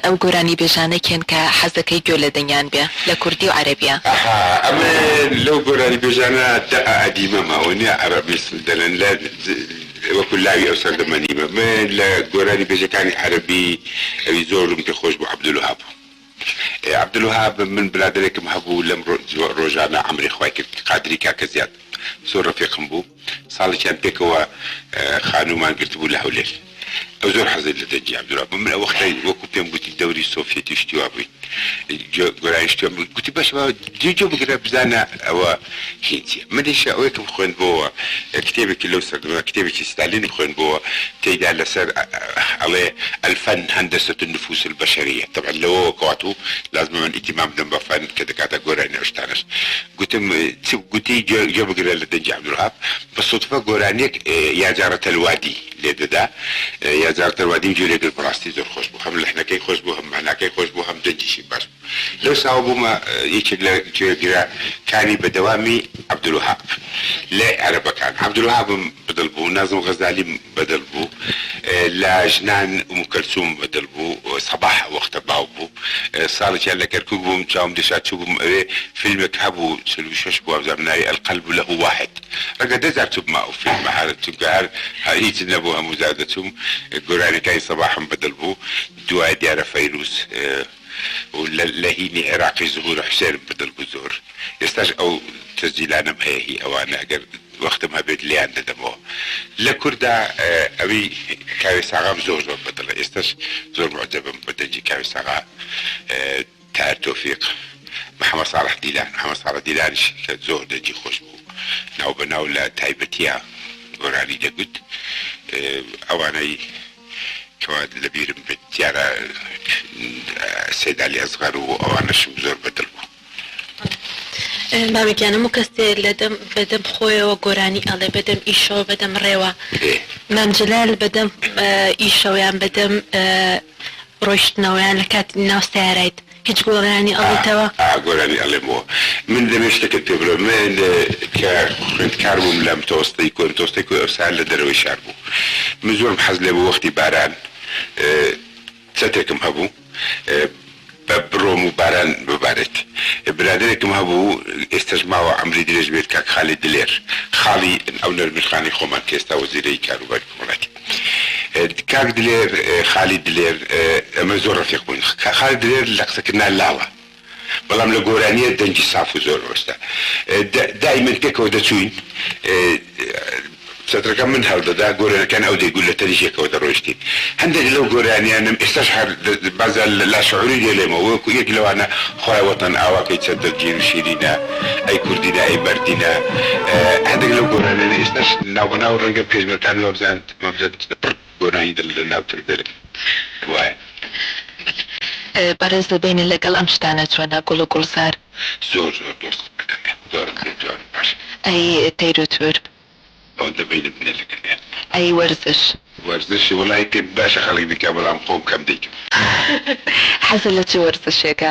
ئەو گۆرانی بێژانەکێن کە حەزەکەی گوێ لە دەنیان بێ لە کوردی و عەرەبیە. ئەمە لەو گۆرانی بێژانە ئەدیمە ماوەنیە عەرەبی دەڵێن لە وەکو لاوی ئەو سەردەمەنیمە من لە گۆرانی بێژەکانی عەرەبی ئەوی زۆرم پێ خۆش بوو عەبدولوهاب. عەبدولوهاب من برادرێکم هەبوو لەم ڕۆژانە عەمری خوای کرد قادری کاکە زیاد زۆر ڕەفیقم بوو ساڵێکیان پێکەوە خانومان گرتبوو لە هەولێر ئەو زۆر حەزێت لە دەنجی عەبدولوهاب من ئەو وەختەی وەکو پێم گوتی دەوری سۆڤیەتی شتیوا بووین گۆرانی شتیوا گوتی باش جێ بگرە بزانە ئەوە هینچیە منیش ئەوەیەکم خوێندبووە کتێبێکی لەو سەردەما کتێبێکی ستالینی خوێندبووە تێیدا لەسەر ئەڵێ الفن هندسة النفوس البشرية طبعا لەوەوە کەواتوو لازم من ئیتیمام بدەم بە فەن کە دەکاتە گۆرانی ئەو شتانەش گوتم گوتی جێ بگرە لە دەنجی عەبدولوهاب بەسوودفە گۆرانیەک یا جارەتە الوادی لێ دەدا یا جارەتە الوادیم گوێ لێگر بەڕاستی زۆر خۆش بوو هەم لەحنەکەی خۆش بوو هەم معناکەی خۆش بوو هەم دەنجیشی باش بوو لەو ساوە بوومە یەکێک لە گوێگرەکانی بەدەوامی عەبدولوهاب لە عەرەبەکان عەبدولوهابم بەدڵ بوو نازم غەزالیم بەدڵ بوو لە ژنان ئوم کەلسوم بەدڵ بوو سەباح وەختە باو بوو ساڵێکیان لە کەرکووک بووم چاوم دێشا چوو بووم ئەوێ فیلمێک هەبوو 46 بوو ئەمزار ناوی القلب له واحد ڕەگە دەزار چووم ئەو فیلمە چونکە هەر هیچ نەبوو هەموو زار دەچووم گۆرانەکانی سەباحم بەدڵ بوو دوای دیارە فەیروز لە هینی عێراقی زهور حسێن بەدڵ بوو زۆر ئێستاش ئەو تەسجیلانم هەیە هی ئەوانە ئەگەر وەختم هەبێت لیان دەدەمەوە لە کووردا ئەوی کاوێ ساغام زۆر زۆر بەدڵە ئێستاش زۆر معجەبم بە دەنجی کاوێ ساغا تار تۆفیق محەممەد ساڵح دیلان محەممەد ساڵح دیلانش کە زۆر دەنجی خۆش بوو ناو بەناو لە تایبەتیە گۆرانی دەگوت ئەوانەی کەوا لەبیرم بێت دیارە سەید عەلی ئەزغەر و ئەوانەشم زۆر بەدڵ بوو. بابێکیان هەموو کەسێ بەدەم خۆیەوە گۆرانی ئەڵێ بەدەم ئیشەوە بەدەم ڕێوە مامجلال بەدەم ئیشەوەیان بەدەم ڕۆیشتنەوەیان لە کاتی ناو سیارەیت هیچ گۆرانی ئەڵێتەوە گۆرانی ئەڵێمەوە من دەمێ شتێکت پێ بڵێم من کە خوێندکار بووم لەم تۆستەی کۆن تۆستەی کوێ ئەوسان لە دەرەوەی شار بوو من زۆرم حەز لێ بوو وەختی باران چەتێکم هەبوو بڕۆم و باران ببارێت برادرێکم هەبوو ئێستاش ماوە عەمری درێژ بێت کاک خاڵی دلێر خاڵی ئەو نەرمیخانی خۆمان کە ئێستا وەزیرەی کاروباری کوڵاتی کاک دلێر خاڵی دلێر ئەمە زۆر ڕەفیق بووین خاڵی دلێر لە قسەکردنا لاوە بەڵام لە گۆرانیە دەنجی ساف و زۆر ڕۆشتە دائیمەن پێکەوە دەچوین سەترەکە من هەڵدەدا گۆرانەکان ئەو دەیگول لە تەریشێکەوە دەڕۆیشتین هەندێک لەو گۆرانیانم ئێستاش بازە لا شعوری دێڵێمەوە وەکو یەک لەوانە خوای وەتەن ئاواکەی چەندە گیر و شیرینە ئەی کوردینە ئەی بەردینە هەندێک لەو گۆرانیانە ئێستاش ناوبەناو ڕەنگە پێشمەرکان مەبزانت گۆرانی لە ناوتر دەرێت وایە بەڕێز دەبینە لەگەڵ ئەم شتانە چۆنە گوڵ و گوڵزار زۆر زۆر دۆست زۆر باش ئەی تەیروتور ئەو دەبینە بنێ لەگەڵیان ئەی وەرزش وەرزشی وڵای پێ باشە خەڵک دیکە بەڵام خۆم کەم دەیکەم حەزە لە چ وەرزشێکە